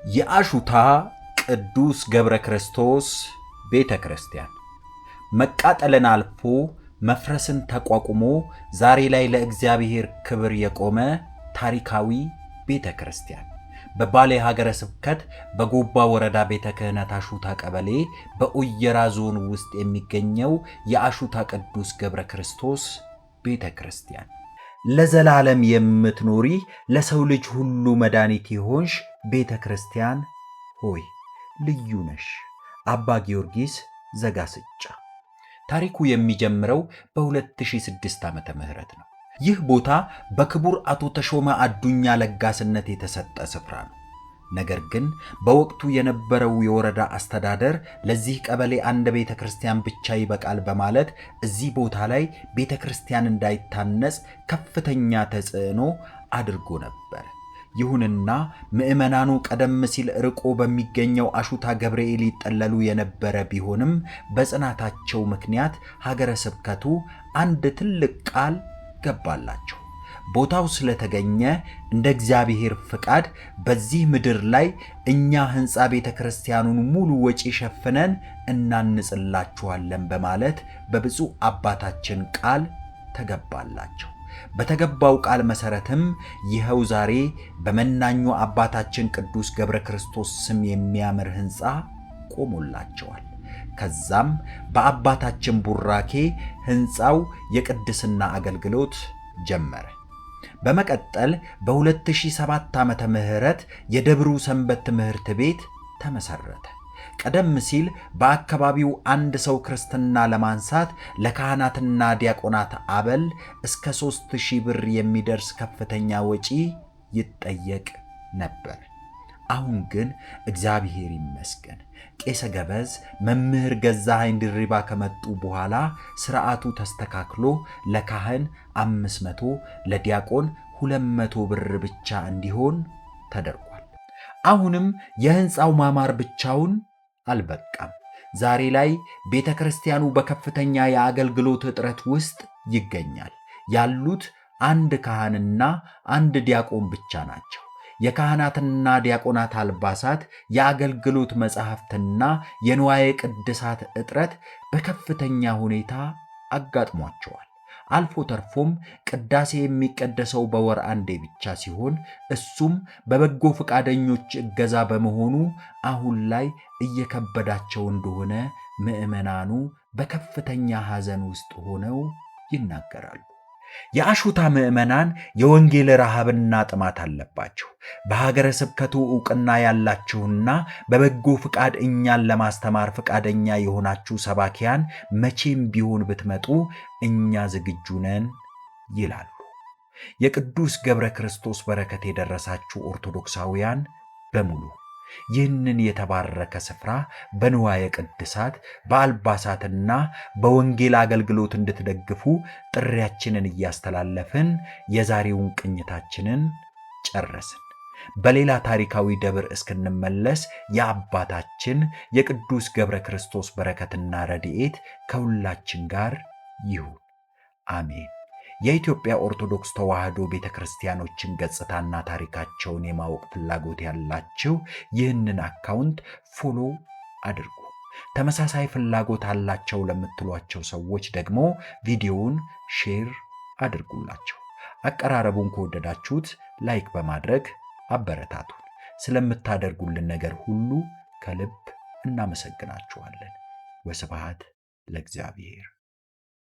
የአሹታ ቅዱስ ገብረ ክርስቶስ ቤተ ክርስቲያን መቃጠልን አልፎ መፍረስን ተቋቁሞ ዛሬ ላይ ለእግዚአብሔር ክብር የቆመ ታሪካዊ ቤተ ክርስቲያን በባሌ ሀገረ ስብከት በጎባ ወረዳ ቤተ ክህነት አሹታ ቀበሌ በኡየራ ዞን ውስጥ የሚገኘው የአሹታ ቅዱስ ገብረ ክርስቶስ ቤተ ክርስቲያን ለዘላለም የምትኖሪ ለሰው ልጅ ሁሉ መድኃኒት የሆንሽ ቤተ ክርስቲያን ሆይ ልዩ ነሽ። አባ ጊዮርጊስ ዘጋስጫ። ታሪኩ የሚጀምረው በ2006 ዓመተ ምህረት ነው። ይህ ቦታ በክቡር አቶ ተሾመ አዱኛ ለጋስነት የተሰጠ ስፍራ ነው። ነገር ግን በወቅቱ የነበረው የወረዳ አስተዳደር ለዚህ ቀበሌ አንድ ቤተ ክርስቲያን ብቻ ይበቃል በማለት እዚህ ቦታ ላይ ቤተ ክርስቲያን እንዳይታነጽ ከፍተኛ ተጽዕኖ አድርጎ ነበር። ይሁንና ምዕመናኑ ቀደም ሲል ርቆ በሚገኘው አሹታ ገብርኤል ይጠለሉ የነበረ ቢሆንም በጽናታቸው ምክንያት ሀገረ ስብከቱ አንድ ትልቅ ቃል ገባላቸው። ቦታው ስለተገኘ እንደ እግዚአብሔር ፍቃድ በዚህ ምድር ላይ እኛ ሕንፃ ቤተ ክርስቲያኑን ሙሉ ወጪ ሸፍነን እናንጽላችኋለን በማለት በብፁዕ አባታችን ቃል ተገባላቸው። በተገባው ቃል መሰረትም ይኸው ዛሬ በመናኙ አባታችን ቅዱስ ገብረ ክርስቶስ ስም የሚያምር ሕንፃ ቆሞላቸዋል። ከዛም በአባታችን ቡራኬ ሕንፃው የቅድስና አገልግሎት ጀመረ። በመቀጠል በ2007 ዓመተ ምህረት የደብሩ ሰንበት ትምህርት ቤት ተመሰረተ። ቀደም ሲል በአካባቢው አንድ ሰው ክርስትና ለማንሳት ለካህናትና ዲያቆናት አበል እስከ 3000 ብር የሚደርስ ከፍተኛ ወጪ ይጠየቅ ነበር። አሁን ግን እግዚአብሔር ይመስገን ቄሰ ገበዝ መምህር ገዛኸኝ ድሪባ ከመጡ በኋላ ስርዓቱ ተስተካክሎ ለካህን 500 ለዲያቆን 200 ብር ብቻ እንዲሆን ተደርጓል። አሁንም የሕንፃው ማማር ብቻውን አልበቃም። ዛሬ ላይ ቤተ ክርስቲያኑ በከፍተኛ የአገልግሎት እጥረት ውስጥ ይገኛል። ያሉት አንድ ካህንና አንድ ዲያቆን ብቻ ናቸው። የካህናትና ዲያቆናት አልባሳት፣ የአገልግሎት መጻሕፍትና የንዋየ ቅድሳት እጥረት በከፍተኛ ሁኔታ አጋጥሟቸዋል። አልፎ ተርፎም ቅዳሴ የሚቀደሰው በወር አንዴ ብቻ ሲሆን እሱም በበጎ ፈቃደኞች እገዛ በመሆኑ አሁን ላይ እየከበዳቸው እንደሆነ ምዕመናኑ በከፍተኛ ሐዘን ውስጥ ሆነው ይናገራሉ። የአሹታ ምዕመናን የወንጌል ረሃብና ጥማት አለባቸው። በሀገረ ስብከቱ ዕውቅና ያላችሁና በበጎ ፍቃድ እኛን ለማስተማር ፈቃደኛ የሆናችሁ ሰባኪያን መቼም ቢሆን ብትመጡ እኛ ዝግጁ ነን ይላሉ። የቅዱስ ገብረ ክርስቶስ በረከት የደረሳችሁ ኦርቶዶክሳውያን በሙሉ ይህንን የተባረከ ስፍራ በንዋየ ቅድሳት በአልባሳትና በወንጌል አገልግሎት እንድትደግፉ ጥሪያችንን እያስተላለፍን የዛሬውን ቅኝታችንን ጨረስን። በሌላ ታሪካዊ ደብር እስክንመለስ የአባታችን የቅዱስ ገብረ ክርስቶስ በረከትና ረድኤት ከሁላችን ጋር ይሁን፣ አሜን። የኢትዮጵያ ኦርቶዶክስ ተዋሕዶ ቤተ ክርስቲያኖችን ገጽታና ታሪካቸውን የማወቅ ፍላጎት ያላችሁ ይህንን አካውንት ፎሎ አድርጉ። ተመሳሳይ ፍላጎት አላቸው ለምትሏቸው ሰዎች ደግሞ ቪዲዮውን ሼር አድርጉላቸው። አቀራረቡን ከወደዳችሁት ላይክ በማድረግ አበረታቱን። ስለምታደርጉልን ነገር ሁሉ ከልብ እናመሰግናችኋለን። ወስብሐት ለእግዚአብሔር።